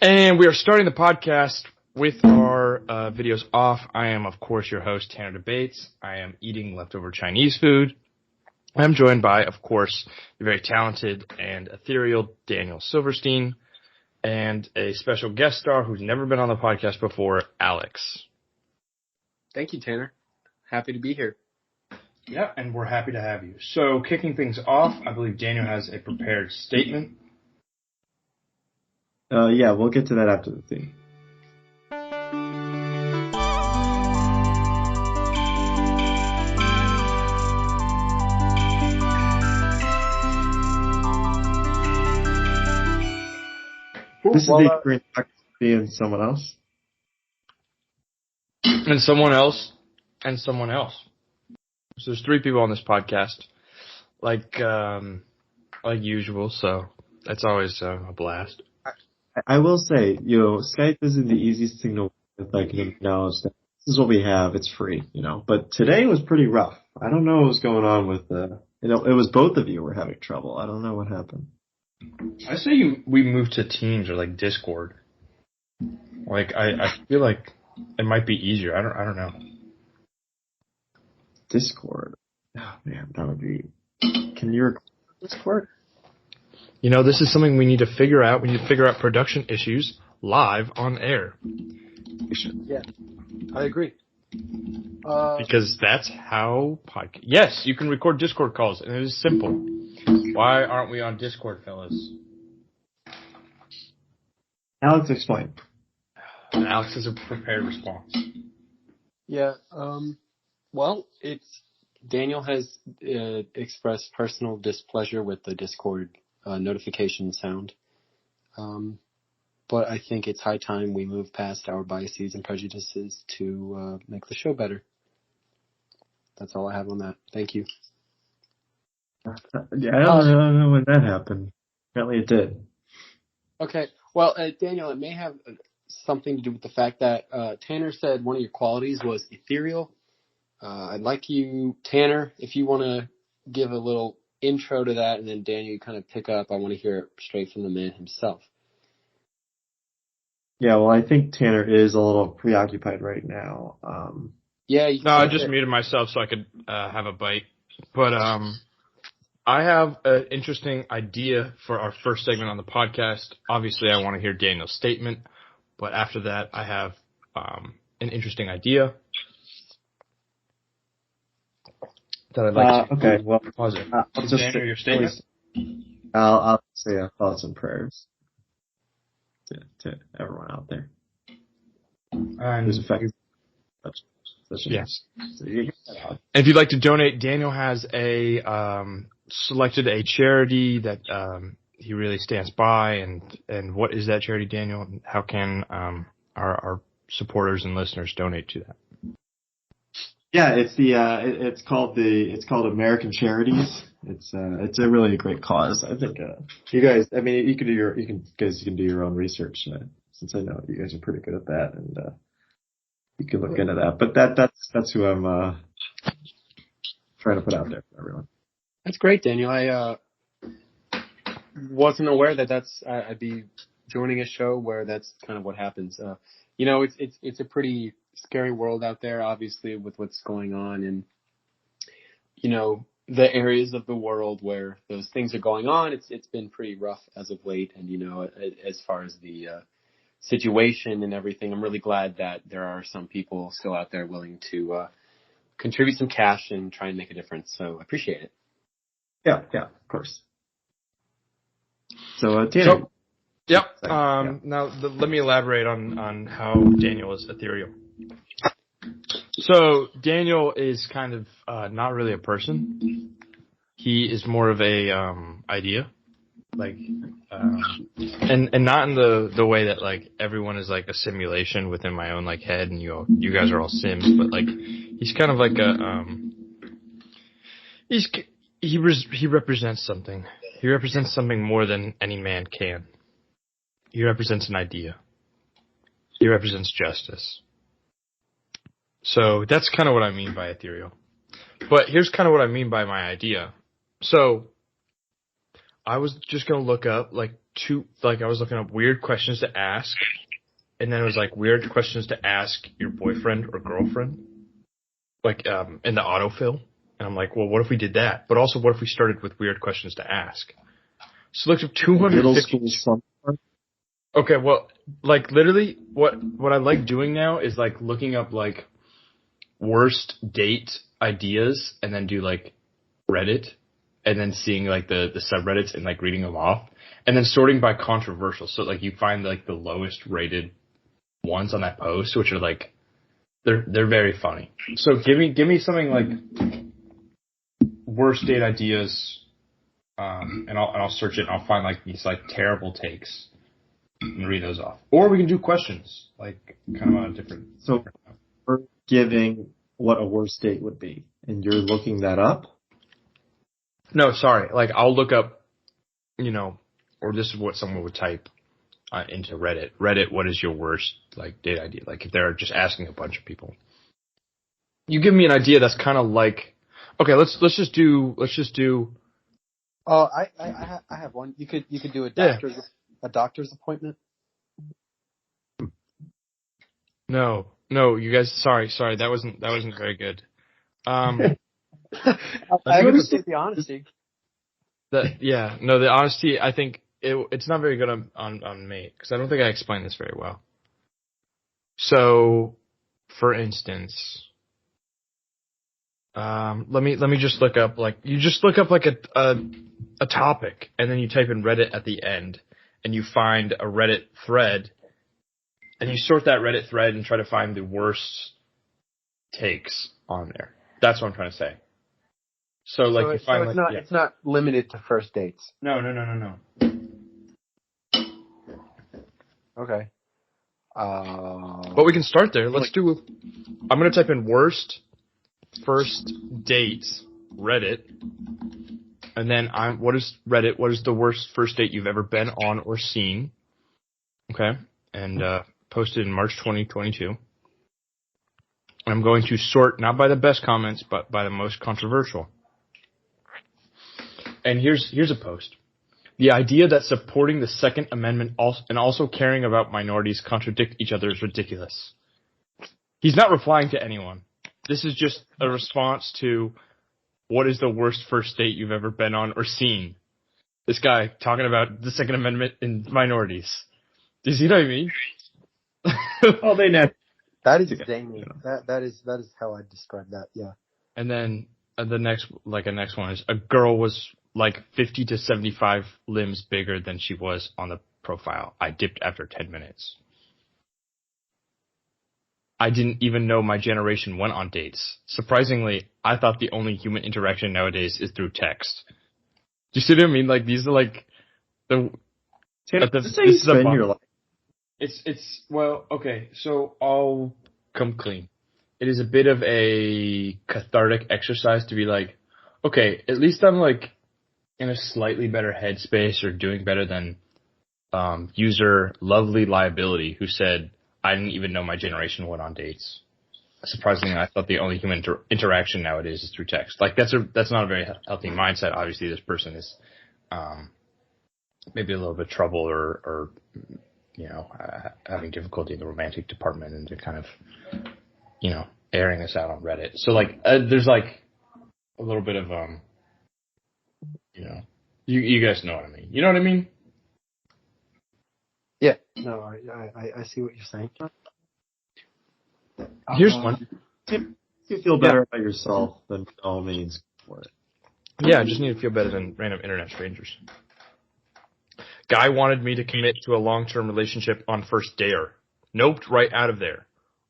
And we are starting the podcast with our videos off. I am, of course, your host, Tanner Debates. I am eating leftover Chinese food. I'm joined by, of course, the very talented and ethereal Daniel Silverstein and a special guest star who's never been on the podcast before, Alex. Thank you, Tanner. Happy to be here. Yeah, and we're happy to have you. So, kicking things off, I believe Daniel has a prepared statement. Yeah, we'll get to that after the theme. This is the green being someone else. And someone else. And someone else. So there's 3 people on this podcast, like usual, so that's always a blast. I will say, Skype isn't the easiest thing to work with. I can acknowledge that this is what we have. It's free, But today was pretty rough. I don't know what was going on with it was both of you were having trouble. I don't know what happened. I say we move to Teams or like Discord. Like I feel like it might be easier. I don't know. Discord. Oh man, that would be. Can you record Discord? This is something we need to figure out. We need to figure out production issues live on air. Yeah, I agree. Because that's how podcast. Yes, you can record Discord calls, and it is simple. Why aren't we on Discord, fellas? Alex, explain. And Alex has a prepared response. Yeah. Well, Daniel has expressed personal displeasure with the Discord notification sound. But I think it's high time we move past our biases and prejudices to make the show better. That's all I have on that. Thank you. Yeah, I don't know when that happened. Apparently it did. Okay. Well, Daniel, it may have something to do with the fact that Tanner said one of your qualities was ethereal. I'd like you, Tanner, if you want to give a little intro to that, and then Daniel, you kind of pick up. I want to hear it straight from the man himself. Yeah, well, I think Tanner is a little preoccupied right now. No, I just muted myself so I could have a bite. But I have an interesting idea for our first segment on the podcast. Obviously, I want to hear Daniel's statement, but after that, I have an interesting idea that I'd like to. Okay, well, pause it. I'll just Daniel, your statement. I'll say thoughts and prayers to everyone out there. Who's affected. Yes. And if you'd like to donate, Daniel has selected a charity that he really stands by, and what is that charity, Daniel? How can our supporters and listeners donate to that? Yeah, it's called American Charities. It's a really great cause. I think you guys. I mean, you can do your own research since I know you guys are pretty good at that, and you can look into that. But that's who I'm trying to put out there for everyone. That's great, Daniel. I wasn't aware that I'd be joining a show where that's kind of what happens. It's a pretty scary world out there, obviously, with what's going on, and the areas of the world where those things are going on. It's been pretty rough as of late, and as far as the situation and everything, I'm really glad that there are some people still out there willing to contribute some cash and try and make a difference. So I appreciate it. Yeah, of course. So, Tanner. Yep. Now, let me elaborate on how Daniel is ethereal. So, Daniel is kind of not really a person. He is more of a idea, like, and not in the way that like everyone is like a simulation within my own like head, and you guys are all Sims, but like he's kind of like he represents something. He represents something more than any man can. He represents an idea. He represents justice. So that's kind of what I mean by ethereal. But here's kind of what I mean by my idea. So I was just gonna look up I was looking up weird questions to ask, and then it was like weird questions to ask your boyfriend or girlfriend, in the autofill. And I'm like, well, what if we did that? But also, what if we started with weird questions to ask? So looked up 250. Middle school summer. Okay, well, like literally, what I like doing now is like looking up like worst date ideas, and then do like Reddit, and then seeing like the subreddits and like reading them off, and then sorting by controversial. So like you find like the lowest rated ones on that post, which are like they're very funny. So give me something like worst date ideas, and I'll search it and I'll find like these like terrible takes and read those off. Or we can do questions, like kind of on a different. So we're giving what a worst date would be, and you're looking that up. No, sorry. Like I'll look up, or this is what someone would type into Reddit. Reddit, what is your worst like date idea? Like if they're just asking a bunch of people, you give me an idea that's kind of like, okay, let's just do. Oh, I have one. You could do a doctor's appointment. No, you guys. Sorry. That wasn't very good. I appreciate the honesty. The honesty. I think it's not very good on me because I don't think I explained this very well. So, for instance, let me just look up like a topic, and then you type in Reddit at the end, and you find a Reddit thread, and you sort that Reddit thread and try to find the worst takes on there. That's what I'm trying to say. So you find it's not limited to first dates. No. Okay. But we can start there. I'm going to type in worst first dates Reddit, and then what is Reddit? What is the worst first date you've ever been on or seen? Okay, and posted in March 2022. I'm going to sort not by the best comments, but by the most controversial. And here's a post. The idea that supporting the Second Amendment and also caring about minorities contradict each other is ridiculous. He's not replying to anyone. This is just a response to what is the worst first date you've ever been on or seen. This guy talking about the Second Amendment and minorities. Do you see what I mean? Oh, they know. That is zany. That is how I describe that. Yeah. And then the next one is a girl was like 50 to 75 limbs bigger than she was on the profile. I dipped after 10 minutes. I didn't even know my generation went on dates. Surprisingly, I thought the only human interaction nowadays is through text. Do you see what I mean? Like these are like this is your life. It's well, okay, so I'll come clean. It is a bit of a cathartic exercise to be like, okay, at least I'm like in a slightly better headspace or doing better than user Lovely Liability, who said, I didn't even know my generation went on dates. Surprisingly, I thought the only human interaction nowadays is through text. Like that's not a very healthy mindset. Obviously, this person is maybe a little bit trouble or having difficulty in the romantic department, and they're kind of airing this out on Reddit. So there's like a little bit of you guys know what I mean. You know what I mean? Yeah. No, I see what you're saying. Here's one. If you feel better about yourself, then by all means, go for it. Yeah, I just need to feel better than random internet strangers. Guy wanted me to commit to a long-term relationship on first dare. Noped right out of there.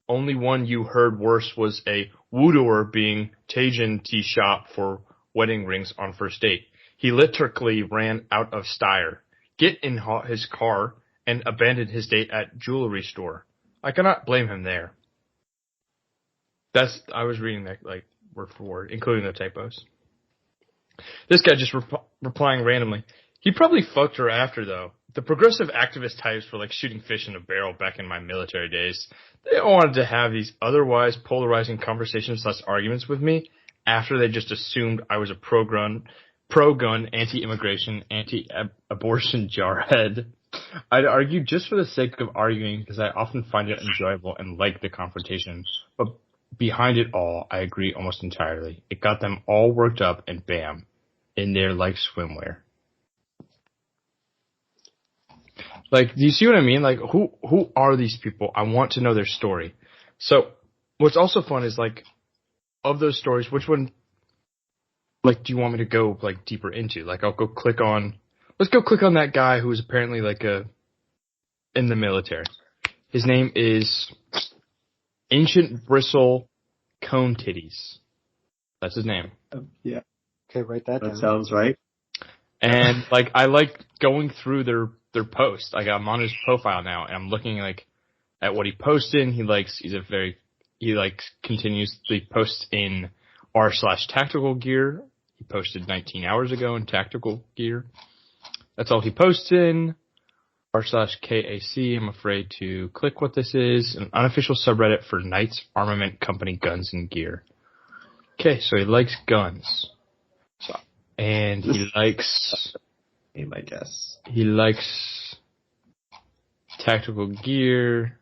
Only one you heard worse was a woodoer being Tajin tea shop for wedding rings on first date. He literally ran out of style. Get in his car and abandoned his date at jewelry store. I cannot blame him there. I was reading that like word for word, including the typos. This guy just replying randomly. He probably fucked her after, though. The progressive activist types were like shooting fish in a barrel back in my military days. They wanted to have these otherwise polarizing conversations/arguments with me after they just assumed I was a pro-gun pro-gun, anti-immigration, anti-abortion jarhead. I'd argue just for the sake of arguing because I often find it enjoyable and like the confrontation. But behind it all, I agree almost entirely. It got them all worked up and bam, in there like swimwear. Like, do you see what I mean? Like, who are these people? I want to know their story. So, what's also fun is, like, of those stories, which one, like, do you want me to go, like, deeper into? Like, let's go click on that guy who was apparently, like, in the military. His name is Ancient Bristle Cone Titties. That's his name. Yeah. Okay, write that down. That sounds right. And, like, I like going through their posts. Like, I'm on his profile now, and I'm looking, like, at what he posted. He continuously posts in r/tactical gear. He posted 19 hours ago in tactical gear. That's all he posts in. r/KAC. I'm afraid to click what this is. An unofficial subreddit for Knights Armament Company guns and gear. Okay, so he likes guns. And he likes... I guess. He likes tactical gear.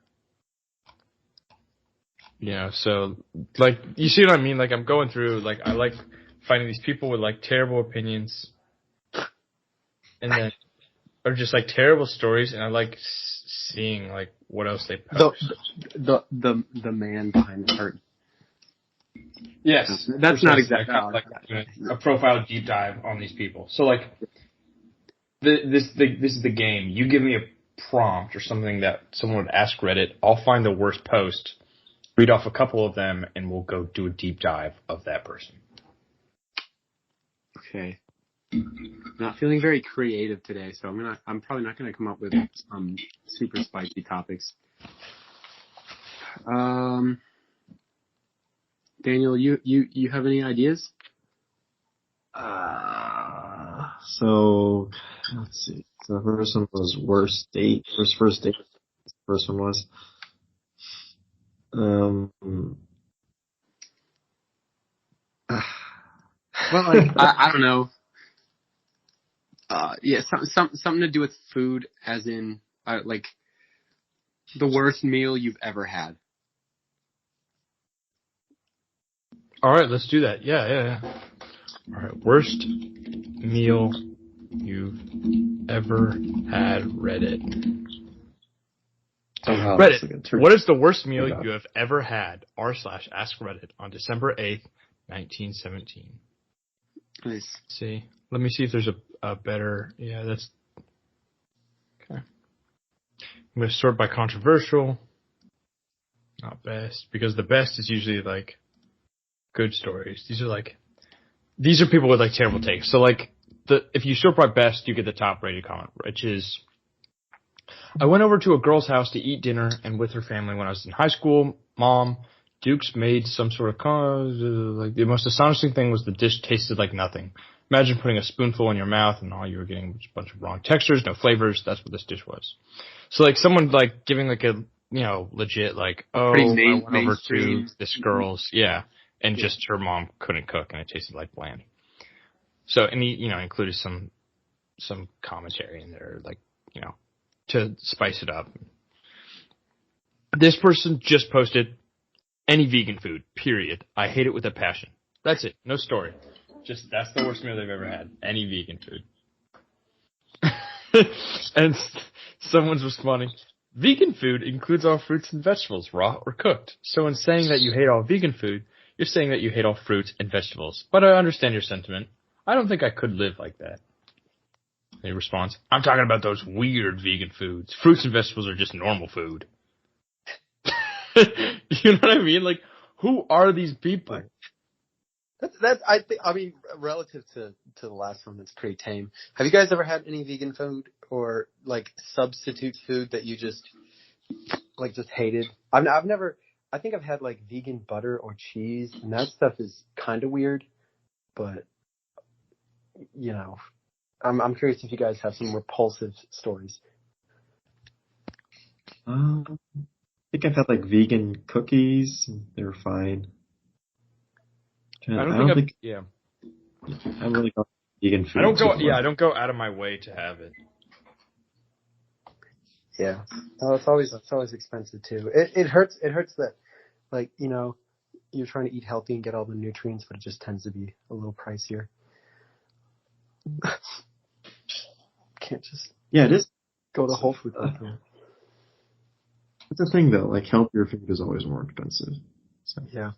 You know, so, like, you see what I mean? Like, I'm going through, like, I like finding these people with, like, terrible opinions. And then, or just, like, terrible stories, and I like seeing, like, what else they post. The man behind the curtain. Yes. That's not exactly like a profile deep dive on these people. So, like, this is the game. You give me a prompt or something that someone would ask Reddit, I'll find the worst post, read off a couple of them, and we'll go do a deep dive of that person. Okay. Not feeling very creative today, so I'm probably not gonna come up with some super spicy topics. Daniel, you have any ideas? So let's see. So the first one was first date. The first one was. Well, like I don't know. Yeah, something to do with food, as in like the worst meal you've ever had. All right, let's do that. Yeah. All right, worst meal you've ever had, Reddit. Reddit, what is the worst meal you have ever had? r/ask Reddit on December 8th, 1917. Nice. See, let me see if there's a better. Yeah, that's okay. I'm going to sort by controversial, not best, because the best is usually like good stories. These are people with like terrible takes. So like if you sort by best, you get the top rated comment, which is, I went over to a girl's house to eat dinner and with her family when I was in high school. Mom, Duke's made some sort of like the most astonishing thing was the dish tasted like nothing. Imagine putting a spoonful in your mouth and all you were getting was a bunch of wrong textures, no flavors. That's what this dish was. So like someone like giving like a, you know, legit like, I went over to this girl's, and just her mom couldn't cook and it tasted like bland. So, and he, you know, included some commentary in there, like, you know, to spice it up. This person just posted any vegan food, period. I hate it with a passion. That's it. No story. Just, that's the worst meal they've ever had. Any vegan food. And someone's responding, vegan food includes all fruits and vegetables, raw or cooked. So in saying that you hate all vegan food, you're saying that you hate all fruits and vegetables. But I understand your sentiment. I don't think I could live like that. He responds, I'm talking about those weird vegan foods. Fruits and vegetables are just normal food. You know what I mean? Like, who are these people? That's I mean, relative to the last one, that's pretty tame. Have you guys ever had any vegan food or like substitute food that you just hated? I've never. I think I've had like vegan butter or cheese, and that stuff is kind of weird. But you know, I'm curious if you guys have some repulsive stories. I think I've had like vegan cookies. They were fine. I don't think. Yeah. I really don't vegan food. I don't go out of my way to have it. Yeah. Oh, it's always expensive too. It hurts that, like, you know, you're trying to eat healthy and get all the nutrients, but it just tends to be a little pricier. Can't just it is. go to Whole Foods. It's a thing though. Like healthier food is always more expensive. So. Yeah.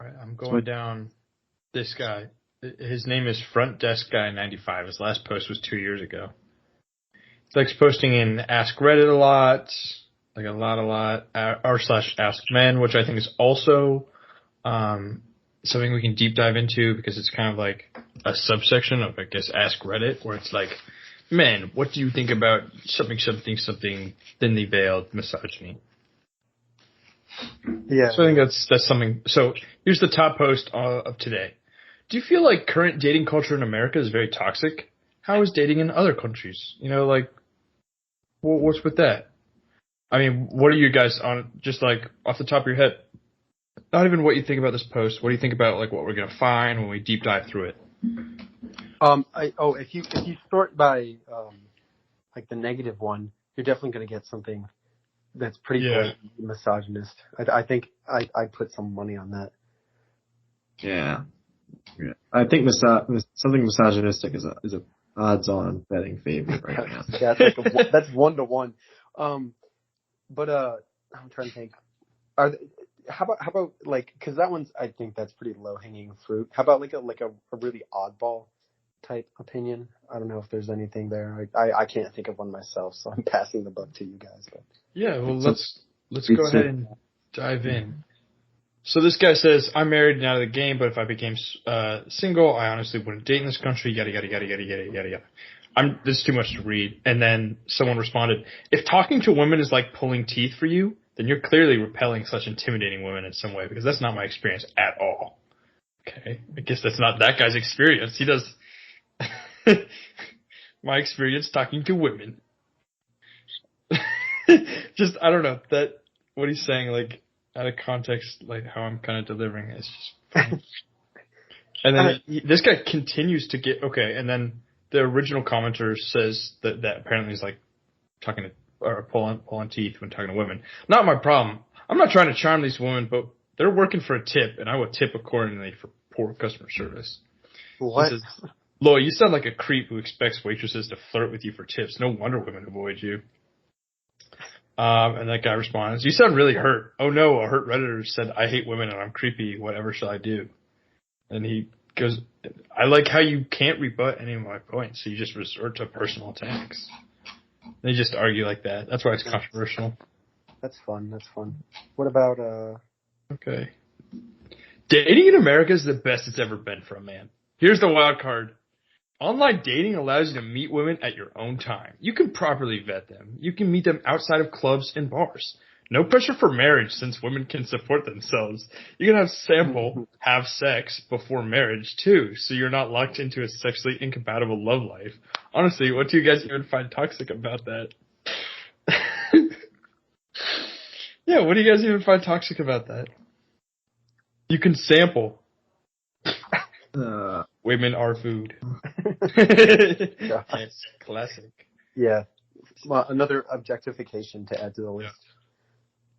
All right, I'm going down this guy. His name is Front Desk Guy 95. His last post was 2 years ago. He likes posting in Ask Reddit a lot, like a lot, r/Ask Men, which I think is also something we can deep dive into because it's kind of like a subsection of, I guess, Ask Reddit, where it's like, men, what do you think about something thinly veiled misogyny? Yeah. So I think that's something. So here's the top post of today. Do you feel like current dating culture in America is very toxic? How is dating in other countries? You know, like, what's with that? I mean, what are you guys on, just like off the top of your head? Not even what you think about this post. What do you think about like what we're gonna find when we deep dive through it? If you sort by like the negative one, you're definitely gonna get something that's pretty blatantly misogynist. I think I'd put some money on that. Yeah. I think something misogynistic is a odds-on betting favorite right now. Yeah, that's 1-to-1. But I'm trying to think. How about like, because that one's, I think that's pretty low-hanging fruit. How about like a really oddball type opinion? I don't know if there's anything there. I can't think of one myself, so I'm passing the buck to you guys. But yeah, well, let's go ahead and dive in. So this guy says, I'm married and out of the game, but if I became single, I honestly wouldn't date in this country, yada, yada, yada, yada, yada, yada, yada. This is too much to read. And then someone responded, if talking to women is like pulling teeth for you, then you're clearly repelling such intimidating women in some way, because that's not my experience at all. Okay, I guess that's not that guy's experience. He does my experience talking to women. Just, I don't know, that what he's saying, like, out of context, like how I'm kind of delivering it, it's just funny. And then this guy continues to get, okay, and then the original commenter says that apparently is like talking to, or pulling teeth when talking to women. Not my problem. I'm not trying to charm these women, but they're working for a tip, and I will tip accordingly for poor customer service. what? Says, Lo, you sound like a creep who expects waitresses to flirt with you for tips. No wonder women avoid you. And that guy responds, you sound really hurt. Oh no, a hurt Redditor said, I hate women and I'm creepy. Whatever shall I do? And he goes, I like how you can't rebut any of my points, so you just resort to personal attacks. They just argue like that. That's why it's controversial. That's fun. What about, Okay. Dating in America is the best it's ever been for a man. Here's the wild card. Online dating allows you to meet women at your own time. You can properly vet them. You can meet them outside of clubs and bars. No pressure for marriage since women can support themselves. You can have sex before marriage too, so you're not locked into a sexually incompatible love life. Honestly, what do you guys even find toxic about that? Yeah, what do you guys even find toxic about that? You can sample. Women are food. Yes, classic. Yeah. Well, another objectification to add to the list.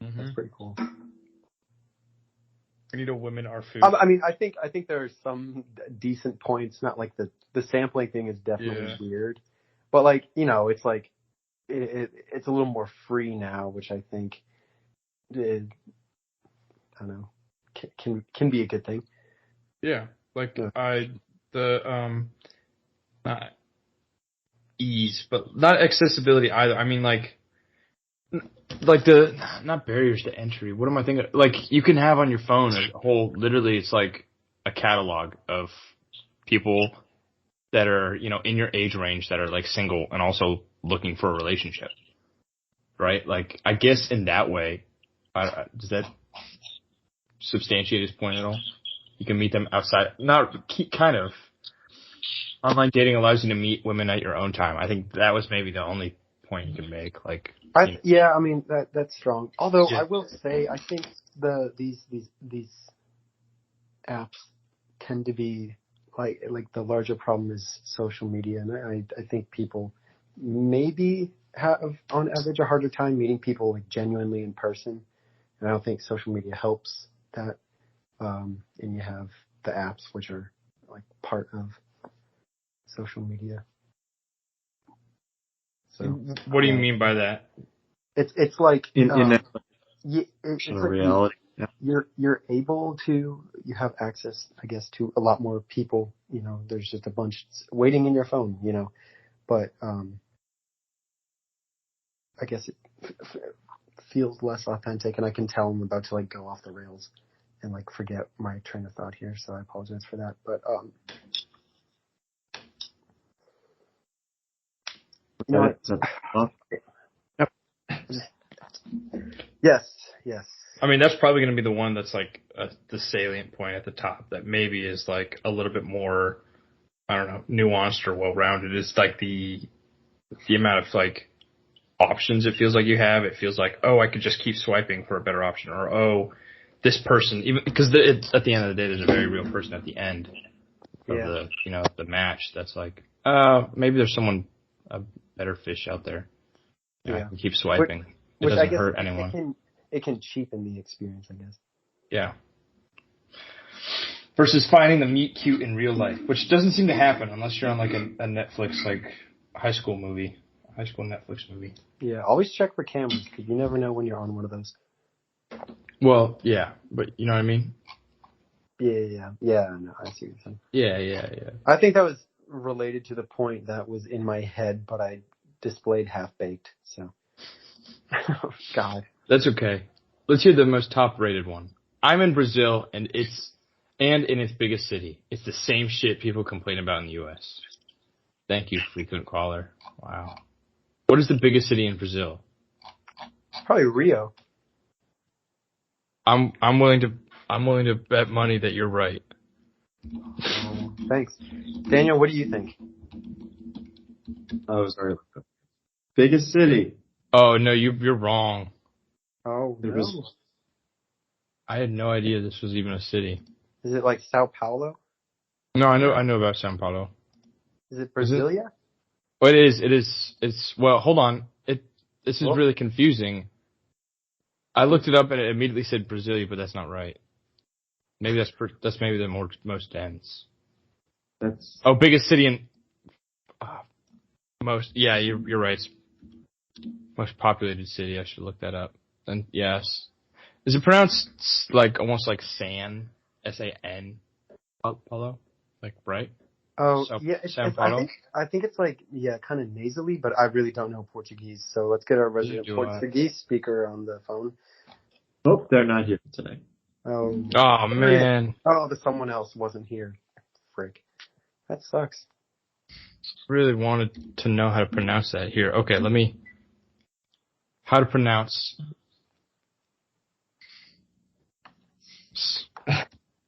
Mm-hmm. That's pretty cool. We need a women are food. I mean, I think there are some decent points. Not like the sampling thing is definitely weird, but like, you know, it's like it's a little more free now, which I think I don't know, can be a good thing. Yeah, like not ease, but not accessibility either. I mean, like the, not barriers to entry. What am I thinking? Like, you can have on your phone a whole, literally, it's like a catalog of people that are, you know, in your age range that are like single and also looking for a relationship. Right? Like, I guess in that way, does that substantiate his point at all? You can meet them outside. Not, kind of. Online dating allows you to meet women at your own time. I think that was maybe the only point you can make. Like, yeah, I mean that's strong. Although I will say, I think these apps tend to be like the larger problem is social media, and I think people maybe have on average a harder time meeting people like genuinely in person, and I don't think social media helps that. And you have the apps which are like part of social media. So What do you mean by that? it's like in it's like reality. Yeah. you're able to, you have access, I guess, to a lot more people. You know, there's just a bunch waiting in your phone. You know, but I guess it feels less authentic, and I can tell I'm about to like go off the rails and like forget my train of thought here. So I apologize for that. But you know what? Yes. I mean, that's probably going to be the one that's like the salient point at the top that maybe is like a little bit more, I don't know, nuanced or well-rounded. It's like the amount of like options it feels like you have. It feels like, oh, I could just keep swiping for a better option, or oh, this person, even because at the end of the day, there's a very real person at the end of the match. That's like, maybe there's someone, a better fish out there. I can keep swiping. It doesn't hurt anyone. It can cheapen the experience, I guess. Yeah. Versus finding the meet cute in real life, which doesn't seem to happen unless you're on like a Netflix like high school Netflix movie. Yeah, always check for cameras because you never know when you're on one of those. Well, yeah, but you know what I mean? Yeah. No, I see what you're saying. Yeah. I think that was related to the point that was in my head, but I displayed half-baked, so. Oh, God. That's okay. Let's hear the most top-rated one. I'm in Brazil, and in its biggest city. It's the same shit people complain about in the U.S. Thank you, frequent caller. Wow. What is the biggest city in Brazil? Probably Rio. I'm willing to bet money that you're right. Thanks. Daniel, what do you think? Oh, sorry. Biggest city. Oh, no, you're wrong. Oh, no. I had no idea this was even a city. Is it like Sao Paulo? No, I know about Sao Paulo. Is it Brasilia? Oh, it is. It's, well, hold on. This is really confusing. I looked it up and it immediately said Brasilia, but that's not right. Maybe that's maybe the most dense. Biggest city in you're right. It's most populated city. I should look that up. And yes, is it pronounced like almost like San, S-A-N, Paulo? Like right? Oh, yeah. I think it's like, kind of nasally, but I really don't know Portuguese. So let's get our resident Portuguese speaker on the phone. Oh, they're not here today. Oh man. Oh, someone else wasn't here. Frick. That sucks. Really wanted to know how to pronounce that here. Okay, how to pronounce.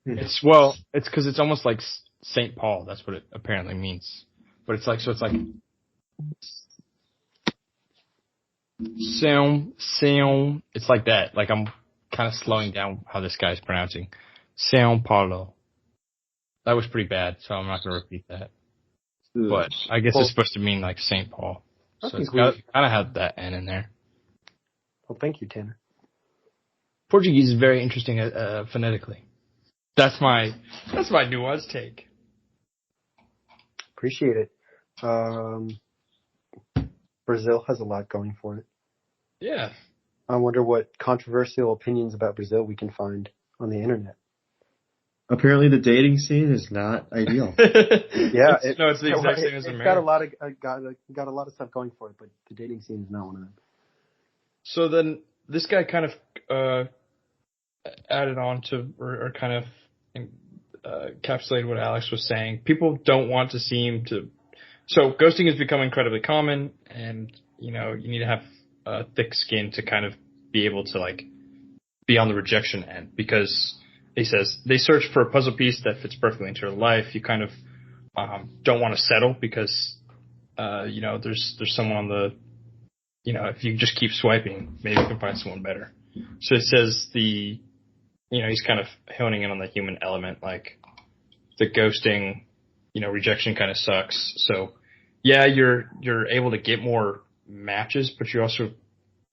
It's because it's almost like St. Paul. That's what it apparently means. But it's like São. It's like that. Like I'm kind of slowing down how this guy's pronouncing. São Paulo. That was pretty bad, so I'm not going to repeat that. But I guess it's supposed to mean like St. Paul. So it's kind of have that N in there. Well, thank you, Tanner. Portuguese is very interesting phonetically. That's my nuanced take. Appreciate it. Brazil has a lot going for it. Yeah. I wonder what controversial opinions about Brazil we can find on the internet. Apparently, the dating scene is not ideal. Yeah, it's the exact same as America. It's got a lot of stuff going for it, but the dating scene is not one of them. So then, this guy kind of added on to, or kind of encapsulated what Alex was saying. People don't want to seem to. So ghosting has become incredibly common, and you need to have thick skin to kind of be able to like be on the rejection end, because he says they search for a puzzle piece that fits perfectly into their life. You kind of don't want to settle because there's someone on the if you just keep swiping, maybe you can find someone better. So it says he's kind of honing in on the human element, like the ghosting, rejection kind of sucks. So yeah, you're able to get more matches, but you also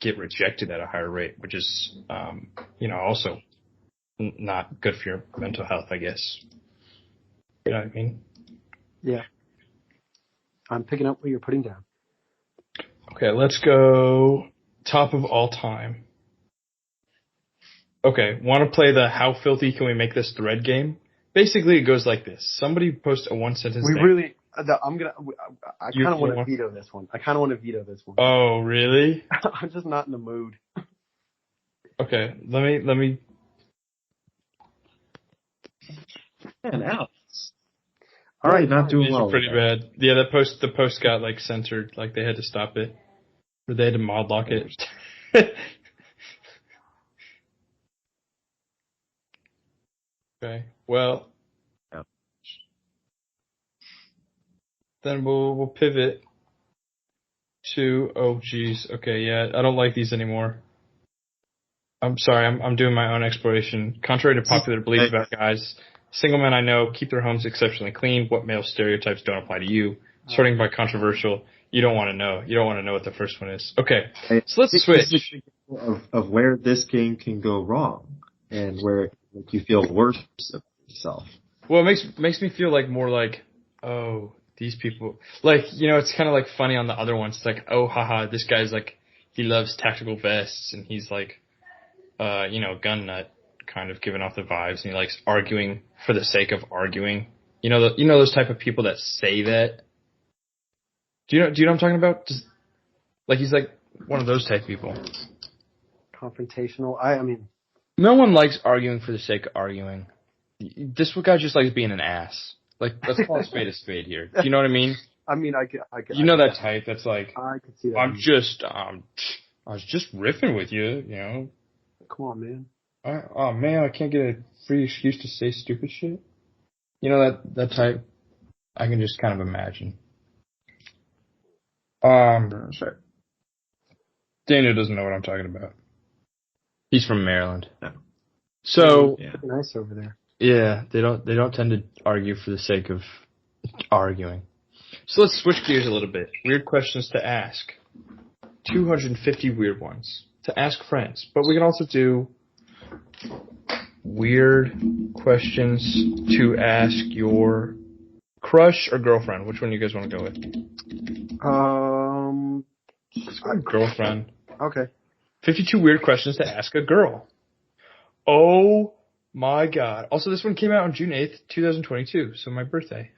get rejected at a higher rate, which is, also not good for your mental health, I guess. You know what I mean? Yeah. I'm picking up what you're putting down. Okay, let's go top of all time. Okay, want to play the how filthy can we make this thread game? Basically, it goes like this. Somebody posts a one-sentence thing. I kind of want to veto this one. Oh, really? I'm just not in the mood. Okay, let me. Man, Alex. All right, not doing These well. are pretty bad. Yeah, the post got like censored. Like they had to stop it, or they had to mod lock it. Okay. Well, Yep. Then we'll pivot to okay, yeah, I don't like these anymore. I'm sorry, I'm doing my own exploration. Contrary to popular belief about guys, single men I know keep their homes exceptionally clean. What male stereotypes don't apply to you? Sorting by controversial. You don't want to know. You don't want to know what the first one is. Okay, so let's switch. Of where this game can go wrong and where you feel worse of yourself. Well, it makes me feel like more like, oh, these people, like, it's kind of like funny on the other ones. It's like, oh, haha, this guy's like, he loves tactical vests and he's like, gun nut, kind of giving off the vibes, and he likes arguing for the sake of arguing. Those type of people that say that. Do you know what I'm talking about? Like he's like one of those type of people. Confrontational. I mean, no one likes arguing for the sake of arguing. This guy just likes being an ass. Like, let's call a spade here. Do you know what I mean? I mean, I that type that's like, I could see that. I was just riffing with you, Come on, man. Oh man, I can't get a free excuse to say stupid shit. That type. I can just kind of imagine. Sure. Daniel doesn't know what I'm talking about. He's from Maryland. No. So yeah. Nice over there. Yeah, they don't tend to argue for the sake of arguing. So let's switch gears a little bit. Weird questions to ask. 250 weird ones to ask friends. But we can also do weird questions to ask your crush or girlfriend. Which one do you guys want to go with? Girlfriend. Okay. 52 weird questions to ask a girl. Oh my God. Also, this one came out on June 8th, 2022, so my birthday.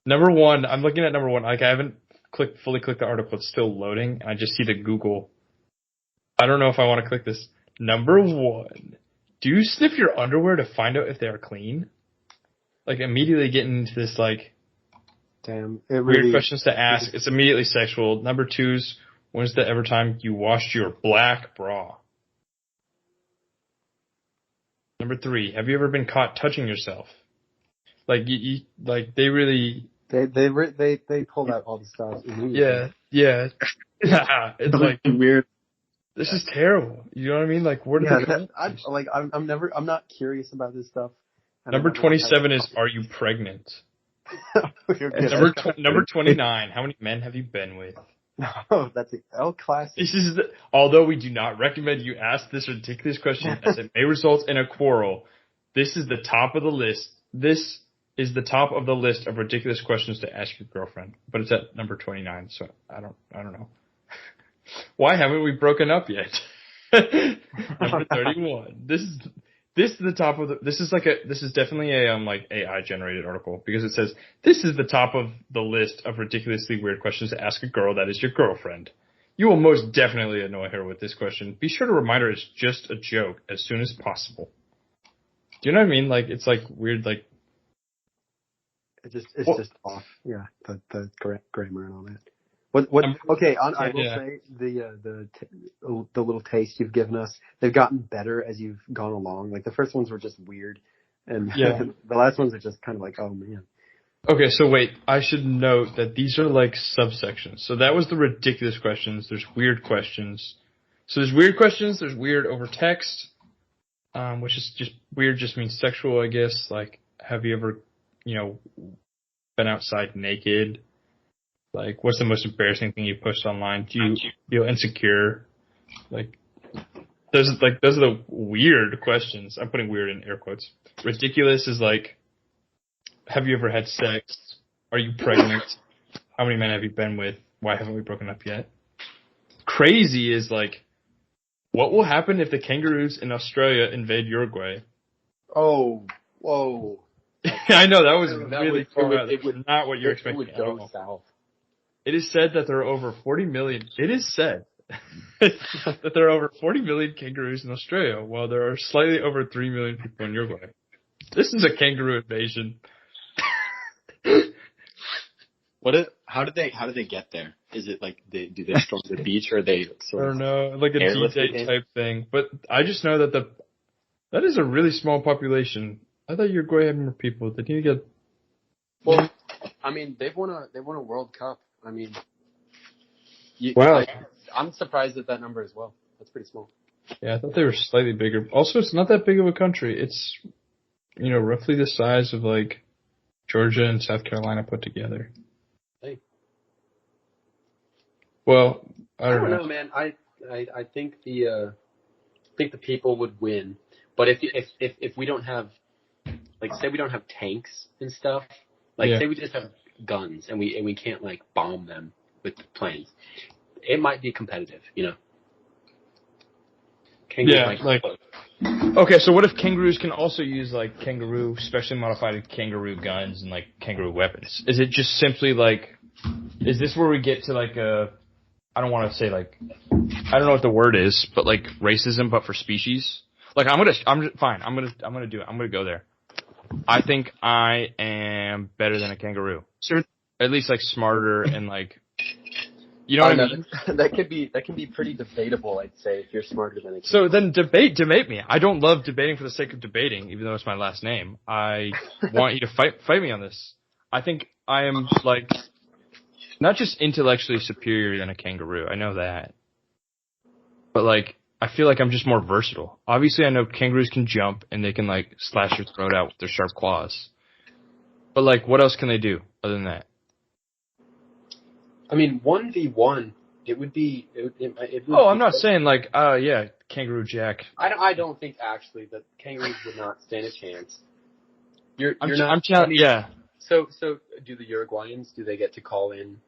Number one, I'm looking at number one. Like, I haven't fully clicked the article. It's still loading, and I just see the Google. I don't know if I want to click this. Number one, do you sniff your underwear to find out if they are clean? Like, immediately getting into this, like, damn, weird questions to ask. It's immediately sexual. Number two's, when's the ever time you washed your black bra? Number three, have you ever been caught touching yourself? Like you like they really they pulled out all the stuff. Yeah. It's like weird. This is terrible. You know what I mean? Like where did I'm not curious about this stuff. Number 27 is, are you pregnant? Number 29, how many men have you been with? Oh, that's classic. This is although we do not recommend you ask this ridiculous question as it may result in a quarrel. This is the top of the list. This is the top of the list of ridiculous questions to ask your girlfriend, but it's at number 29. So I don't know. Why haven't we broken up yet? Number 31. This is the top of the. This is definitely a like AI generated article because it says this is the top of the list of ridiculously weird questions to ask a girl that is your girlfriend. You will most definitely annoy her with this question. Be sure to remind her it's just a joke as soon as possible. Do you know what I mean? Like it's like weird, like it's just off. Yeah, the grammar and all that. Okay, I will say the little taste you've given us, they've gotten better as you've gone along. Like the first ones were just weird, and the last ones are just kind of like, oh man. Okay, so wait, I should note that these are like subsections. So that was the ridiculous questions. There's weird questions. So there's weird questions. There's weird over text, which is just weird. Just means sexual, I guess. Like, have you ever been outside naked? Like, what's the most embarrassing thing you posted online? Do you feel insecure? Like, those are the weird questions. I'm putting weird in air quotes. Ridiculous is like, have you ever had sex? Are you pregnant? How many men have you been with? Why haven't we broken up yet? Crazy is like, what will happen if the kangaroos in Australia invade Uruguay? Oh, whoa. I know, that was really far out. It would not what you're expecting. It would go south. It is said that there are over 40 million. It is said that there are over 40 million kangaroos in Australia, while there are slightly over 3 million people in Uruguay. This is a kangaroo invasion. How did they get there? Is it like do they storm the beach, or they sort of? I don't know, like a D-Day type thing. But I just know that that is a really small population. I thought Uruguay had more people. They need to get. Well, I mean, they've won a World Cup. I mean, wow. I'm surprised at that number as well. That's pretty small. Yeah, I thought they were slightly bigger. Also, it's not that big of a country. It's, roughly the size of like Georgia and South Carolina put together. Hey. Well, I don't know, man. I think the people would win, but if we don't have, like, say we don't have tanks and stuff, like say we just have guns and we can't like bomb them with the planes, it might be competitive, Okay, so what if kangaroos can also use like specially modified kangaroo guns and like kangaroo weapons? Is it just simply like, is this where we get to like I don't want to say like, I don't know what the word is, but like racism, but for species? Like I'm gonna do it. I'm gonna go there. I think I am better than a kangaroo. Sure. At least like smarter and like, what I mean? That can be pretty debatable, I'd say, if you're smarter than a kangaroo. So then debate me. I don't love debating for the sake of debating, even though it's my last name. I want you to fight me on this. I think I am like not just intellectually superior than a kangaroo. I know that. But like, I feel like I'm just more versatile. Obviously, I know kangaroos can jump and they can like slash your throat out with their sharp claws. But like, what else can they do other than that? I mean, 1v1, it would be. I'm not saying like, Kangaroo Jack. I don't think actually that kangaroos would not stand a chance. So do the Uruguayans? Do they get to call in,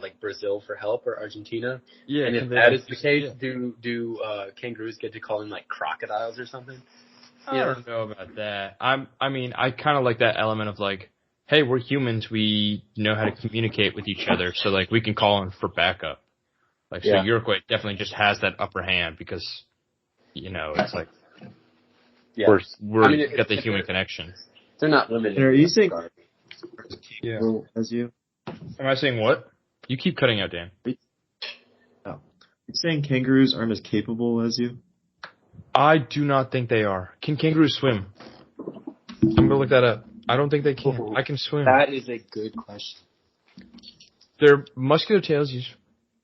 like Brazil for help or Argentina? Yeah. And if that is the case, do kangaroos get to call in like crocodiles or something? I don't know about that. I kind of like that element of like, hey, we're humans. We know how to communicate with each other, so like we can call in for backup. Like, so Uruguay definitely just has that upper hand because, it's like we're got the human connection. They're not limited. Are you saying as you? Am I saying what? You keep cutting out, Dan. Oh, you're saying kangaroos aren't as capable as you? I do not think they are. Can kangaroos swim? I'm gonna look that up. I don't think they can. I can swim. That is a good question. Their muscular tails use.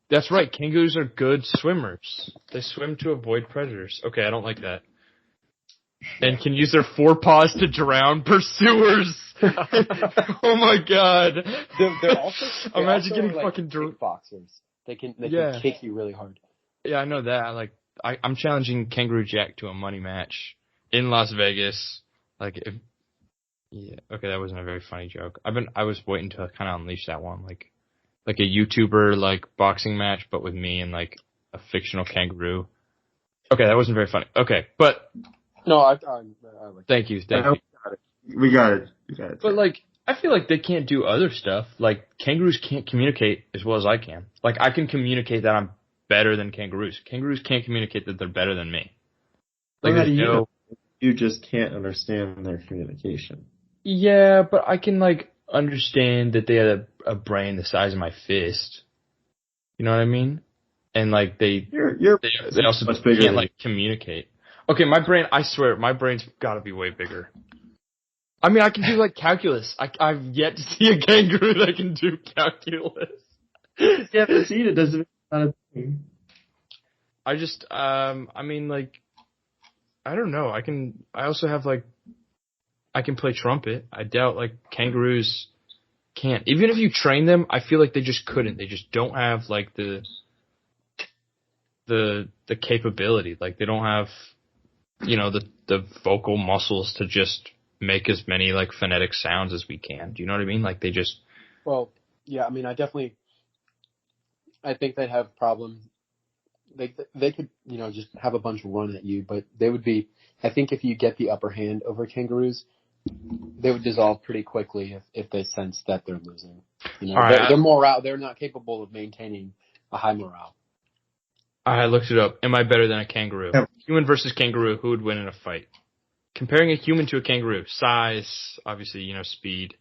That's right. Kangaroos are good swimmers. They swim to avoid predators. Okay, I don't like that. And can use their forepaws to drown pursuers. Oh my god. They're also. Imagine getting like fucking kickboxers. They can kick you really hard. Yeah, I know that. I'm challenging Kangaroo Jack to a money match in Las Vegas. Okay, that wasn't a very funny joke. I was waiting to kind of unleash that one, like a YouTuber like boxing match, but with me and like a fictional kangaroo. Okay, that wasn't very funny. Okay, but no, I thank you. We got it. But like, I feel like they can't do other stuff. Like kangaroos can't communicate as well as I can. Like I can communicate that I'm better than kangaroos. Kangaroos can't communicate that they're better than me. Like you just can't understand their communication. Yeah, but I can like understand that they had a brain the size of my fist. You know what I mean? And like they also can't like communicate. Okay, my brain. I swear, my brain's got to be way bigger. I mean, I can do like calculus. I've yet to see a kangaroo that can do calculus. You haven't seen it, doesn't mean. I just, I mean, like, I don't know. I also have like I can play trumpet. I doubt like kangaroos can't. Even if you train them, I feel like they just couldn't. They just don't have like the capability. Like they don't have, the vocal muscles to just make as many like phonetic sounds as we can. Do you know what I mean? Like they just. Well, yeah. I mean, I think they'd have problems. They could, just have a bunch run at you, but they would be. I think if you get the upper hand over kangaroos, they would dissolve pretty quickly if they sense that they're losing. Their morale. They're not capable of maintaining a high morale. I looked it up. Am I better than a kangaroo? Yep. Human versus kangaroo, who would win in a fight? Comparing a human to a kangaroo. Size, obviously, speed.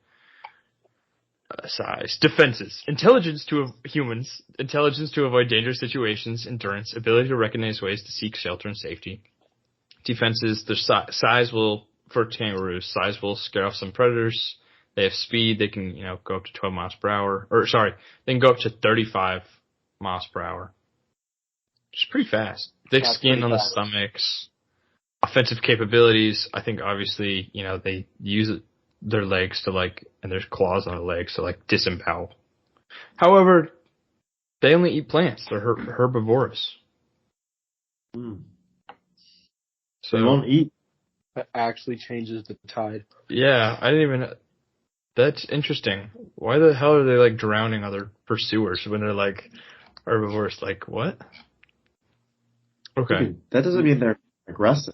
Size. Defenses. Intelligence to humans. Intelligence to avoid dangerous situations. Endurance. Ability to recognize ways to seek shelter and safety. Defenses. Their size will, for kangaroos, size will scare off some predators. They have speed. They can, go up to 12 miles per hour. They can go up to 35 miles per hour. It's pretty fast. Thick skin on the stomachs. Offensive capabilities. I think obviously, they use their legs to and there's claws on their legs to disembowel. However, they only eat plants. They're herbivorous. So they won't eat. That actually changes the tide. Yeah, I didn't even. That's interesting. Why the hell are they drowning other pursuers when they're herbivorous? What? Okay. That doesn't mean they're aggressive.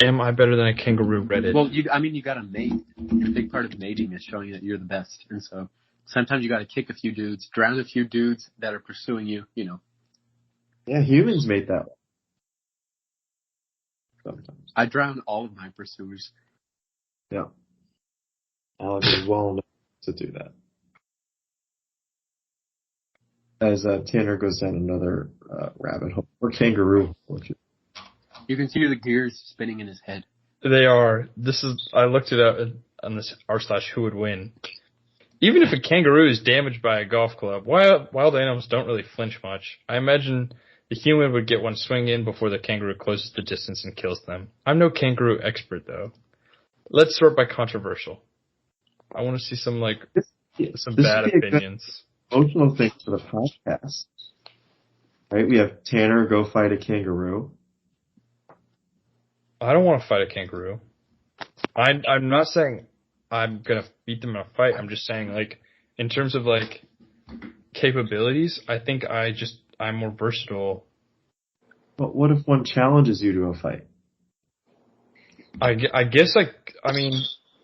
Am I better than a kangaroo, Reddit? Well, you got to mate. A big part of mating is showing that you're the best. And so sometimes you got to kick a few dudes, drown a few dudes that are pursuing you, Yeah, humans mate that way. Sometimes. I drown all of my pursuers. Yeah. Alex is well enough to do that. As Tanner goes down another rabbit hole, or kangaroo. You can see the gears spinning in his head. They are. I looked it up on this r/who would win. Even if a kangaroo is damaged by a golf club, wild animals don't really flinch much. I imagine the human would get one swing in before the kangaroo closes the distance and kills them. I'm no kangaroo expert though. Let's sort by controversial. I want to see some bad opinions. Emotional thing for the podcast. Right? We have Tanner go fight a kangaroo. I don't want to fight a kangaroo. I'm not saying I'm gonna beat them in a fight. I'm just saying in terms of capabilities, I think I'm more versatile. But what if one challenges you to a fight? I guess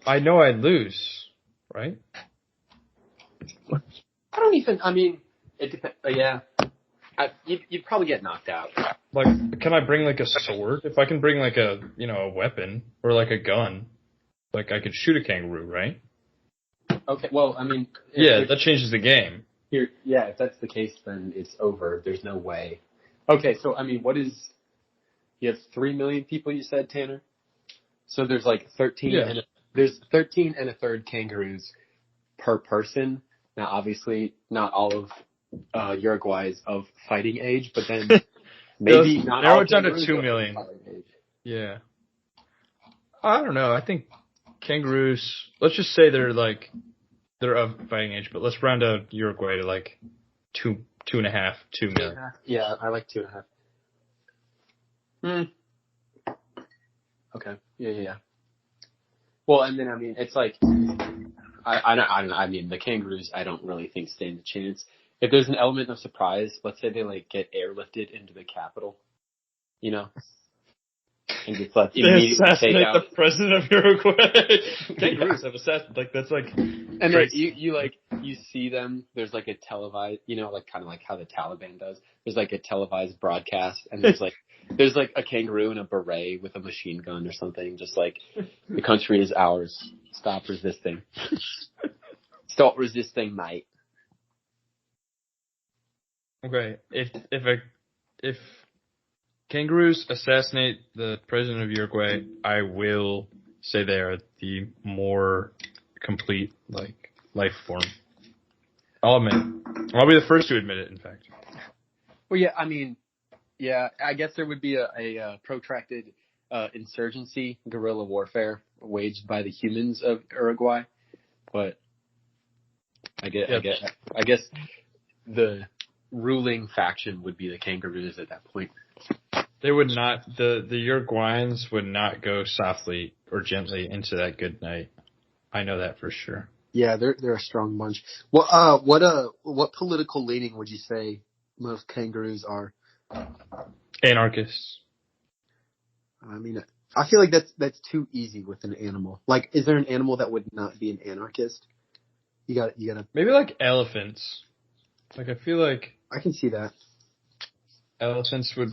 I know I'd lose, right? It depends. Yeah. You'd probably get knocked out. Can I bring a sword? If I can bring a weapon or a gun, I could shoot a kangaroo, right? Okay, well, yeah, that changes the game. Yeah, if that's the case, then it's over. There's no way. Okay, so you have 3 million people, you said, Tanner? So there's 13 yeah. There's 13 and a third kangaroos per person. Now, obviously, not all of Uruguay is of fighting age, but then maybe not all. Narrow it down to 2 million. Yeah. I don't know. I think kangaroos, let's just say they're of fighting age, but let's round out Uruguay to 2.5 million. Yeah, I like 2.5. Okay. Yeah. Well, and then it's the kangaroos I don't really think stand a chance. If there's an element of surprise, let's say they get airlifted into the Capitol, and just immediately assassinate take out the president of Uruguay. Kangaroos have assassinated. That's and then you see them. There's a televised, kind of how the Taliban does. There's a televised broadcast, and there's a kangaroo in a beret with a machine gun or something. Just the country is ours. Stop resisting. Stop resisting, mate. Okay, if kangaroos assassinate the president of Uruguay, I will say they are the more complete life form. I'll admit it. I'll be the first to admit it. In fact. Well, yeah, I guess there would be a protracted insurgency, guerrilla warfare, waged by the humans of Uruguay, but I guess the ruling faction would be the Kangaroos at that point. They would not. The Uruguayans would not go softly or gently into that good night. I know that for sure. Yeah, they're a strong bunch. What political leaning would you say most Kangaroos are? Anarchists. I mean, I feel like that's too easy with an animal. Like, is there an animal that would not be an anarchist? You gotta. Maybe like elephants. Like I feel like I can see that. elephants would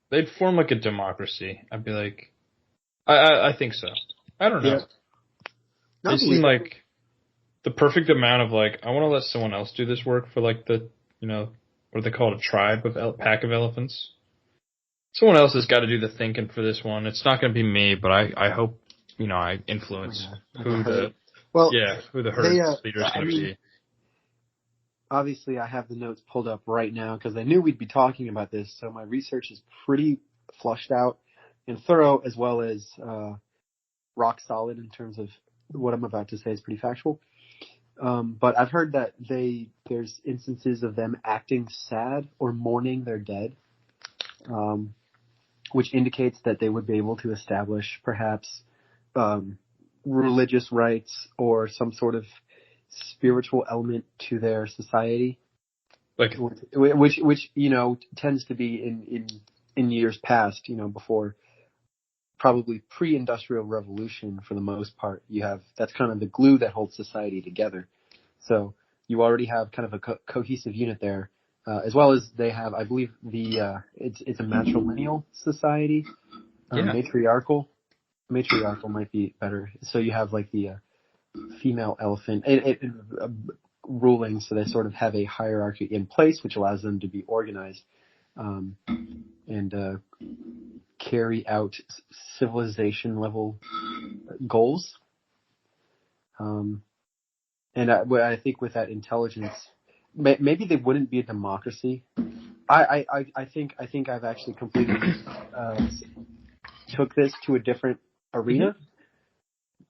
they'd form like a democracy. I'd be like, I think so. I don't know. Yeah. They seem like the perfect amount of I want to let someone else do this work for what do they call it, a tribe of pack of elephants. Someone else has got to do the thinking for this one. It's not going to be me, but I hope I influence who the herd leader is going to be. Obviously, I have the notes pulled up right now because I knew we'd be talking about this. So my research is pretty flushed out and thorough, as well as rock solid in terms of what I'm about to say is pretty factual. But I've heard that there's instances of them acting sad or mourning their dead, which indicates that they would be able to establish perhaps religious rites or some sort of spiritual element to their society, which tends to be in years past, before probably pre-industrial revolution. For the most part, that's kind of the glue that holds society together. So you already have kind of a cohesive unit there, as well as they have, I believe, it's a matrilineal society, matriarchal might be better. So you have the female elephant ruling, so they sort of have a hierarchy in place, which allows them to be organized and carry out civilization level goals. And I think with that intelligence, maybe they wouldn't be a democracy. I think I've actually completely took this to a different arena. Mm-hmm.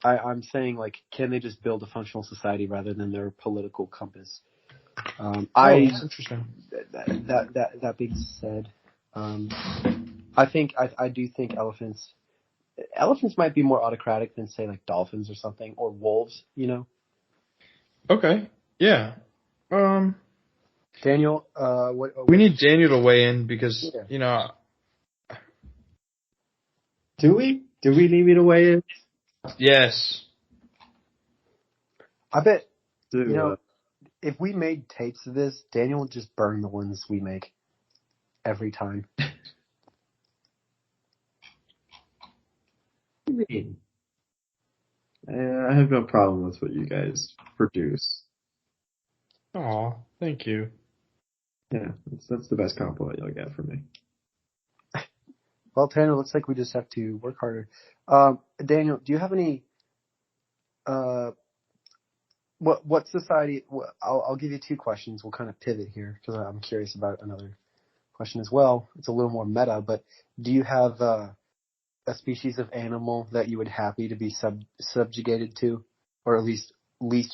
I'm saying, can they just build a functional society rather than their political compass? That's interesting. That being said, I do think elephants might be more autocratic than, say, dolphins or something, or wolves, Okay. Yeah. Daniel, we need Daniel to weigh in because, Do we? Do we need me to weigh in? Yes. I bet, if we made tapes of this, Daniel would just burn the ones we make every time. What do you mean? I have no problem with what you guys produce. Aw, thank you. Yeah, that's the best compliment you'll get from me. Well, Tanner, looks like we just have to work harder. Daniel, do you have any what society? I'll give you two questions. We'll kind of pivot here because I'm curious about another question as well. It's a little more meta, but do you have a species of animal that you would happy to be subjugated to, or at least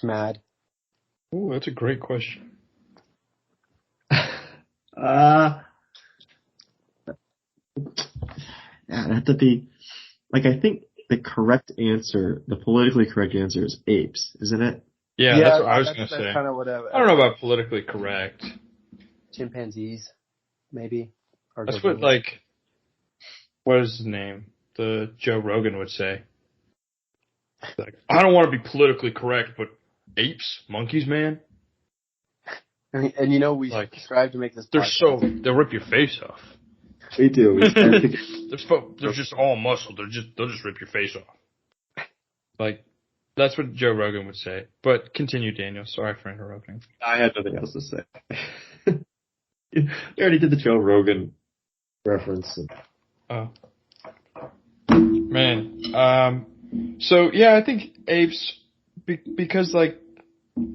mad? Oh, that's a great question. Yeah, it'd have to be, I think the politically correct answer is apes, isn't it? Yeah, that's what I was going to say. That's kind of what I don't know about politically correct. Chimpanzees, maybe. Or that's what, what is his name? The Joe Rogan would say. I don't want to be politically correct, but apes, monkeys, man. And we strive to make this. They'll rip your face off. We do. They're just all muscle. They'll just rip your face off. That's what Joe Rogan would say. But continue, Daniel. Sorry for interrupting. I had nothing else to say. You already did the Joe Rogan reference. Oh. Man. So yeah, I think apes, because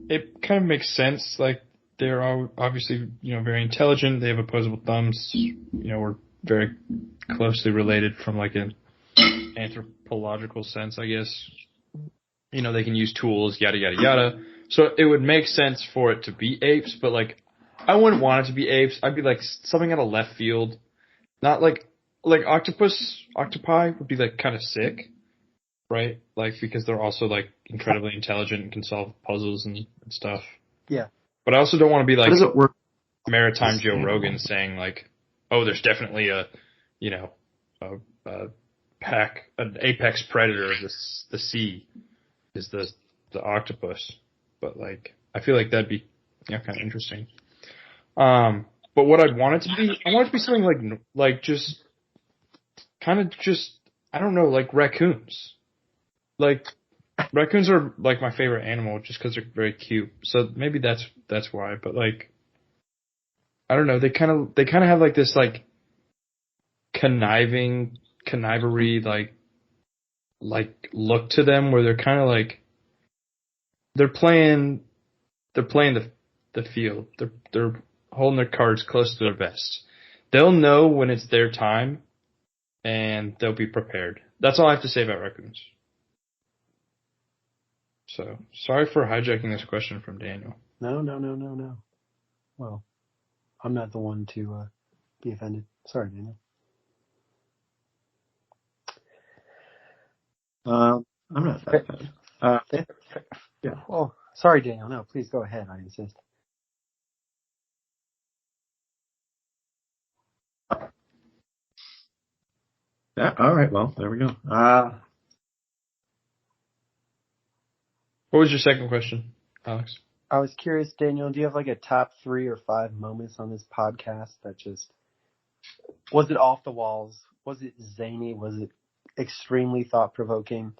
it kind of makes sense. They're obviously, very intelligent. They have opposable thumbs. We're very closely related from an anthropological sense, I guess. You know, they can use tools, yada, yada, yada. So it would make sense for it to be apes, but, like, I wouldn't want it to be apes. I'd be like something out of left field. Not like octopi would be, like, kind of sick, right? Like, because they're also, like, incredibly intelligent and can solve puzzles and stuff. Yeah. But I also don't want to be like How does it work? Maritime Joe Rogan saying, like, oh, there's definitely an apex predator of the sea is the octopus. But, like, I feel like that'd be, kind of interesting. But what I'd want it to be, I want it to be something like just, kind of just, I don't know, like raccoons. Like, raccoons are, like, my favorite animal just because they're very cute. So maybe that's why. But, like, I don't know, they kind of have, like, this, like, connivery, like look to them where they're kind of like, they're playing the field. They're holding their cards close to their vest. They'll know when it's their time, and they'll be prepared. That's all I have to say about raccoons. So, sorry for hijacking this question from Daniel. No. Well, I'm not the one to be offended. Sorry, Daniel. I'm not that bad. Yeah. Oh, sorry, Daniel. No, please go ahead. I insist. Yeah. All right. Well, there we go. What was your second question, Alex? I was curious, Daniel, do you have like a top 3 or 5 moments on this podcast that just, was it off the walls? Was it zany? Was it extremely thought-provoking?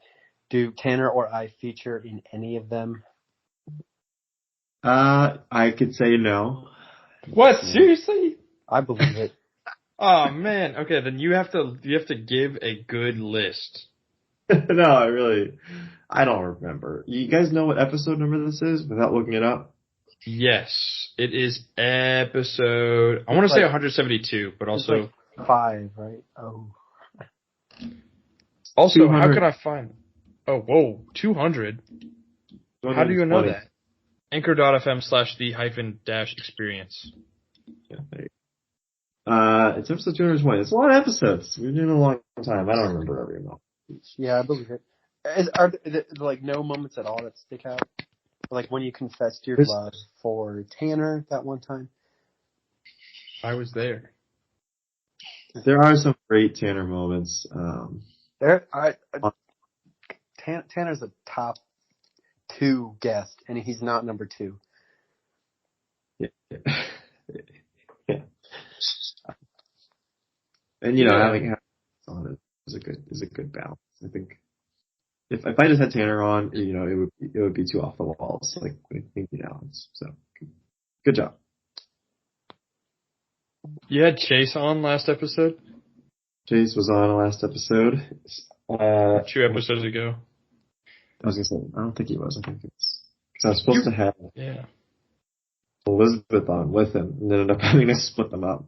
Do Tanner or I feature in any of them? I could say no. What? Seriously? I believe it. Oh man. Okay, then you have to give a good list. No, I don't remember. You guys know what episode number this is without looking it up? Yes, it is episode, I want to say 172, but also like 5, right? Oh. Also, how can I find? Oh, whoa, 200. How do you know that? Anchor.fm/the-experience. Yeah, it's episode 220. It's a lot of episodes. We've been doing it a long time. I don't remember every moment. Yeah, I believe it. Are there like no moments at all that stick out? Like when you confessed your love for Tanner that one time? I was there. There are some great Tanner moments. Tanner's a top 2 guest, and he's not number 2. Yeah. Yeah. And having on it is a good balance. I think if I just had Tanner on, it would be too off the walls. Like so good job. You had Chase on last episode? Chase was on last episode. 2 episodes ago. I was gonna say, I don't think he was. I think it's because I was supposed to have Elizabeth on with him, and then ended up having to split them up.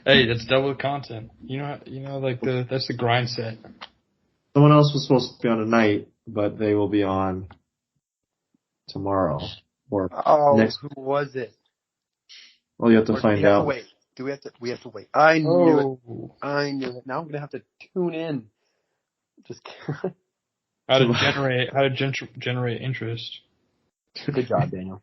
Hey, that's double content. That's the grind set. Someone else was supposed to be on tonight, but they will be on tomorrow or next. Who was it? Well, you have to find out. Wait. Do we have to? We have to wait. I knew it. Now I'm gonna have to tune in. Just how to generate interest. Good job, Daniel.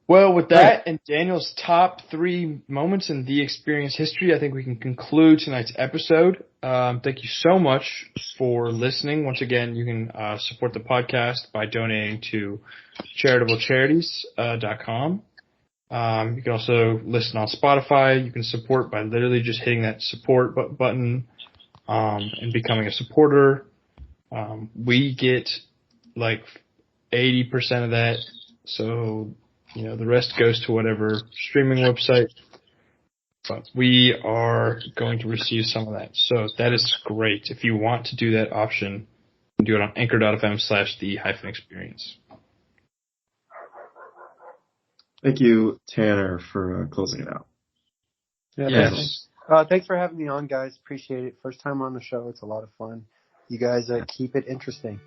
Well, with that and Daniel's top 3 moments in the experience history, I think we can conclude tonight's episode. Thank you so much for listening. Once again, you can support the podcast by donating to charitableccharities.com. You can also listen on Spotify. You can support by literally just hitting that support button and becoming a supporter. We get like 80% of that, so the rest goes to whatever streaming website. But we are going to receive some of that, so that is great. If you want to do that option, you can do it on anchor.fm/the-experience. Thank you, Tanner, for closing it out. Yes. Thanks for having me on, guys. Appreciate it. First time on the show. It's a lot of fun. You guys keep it interesting.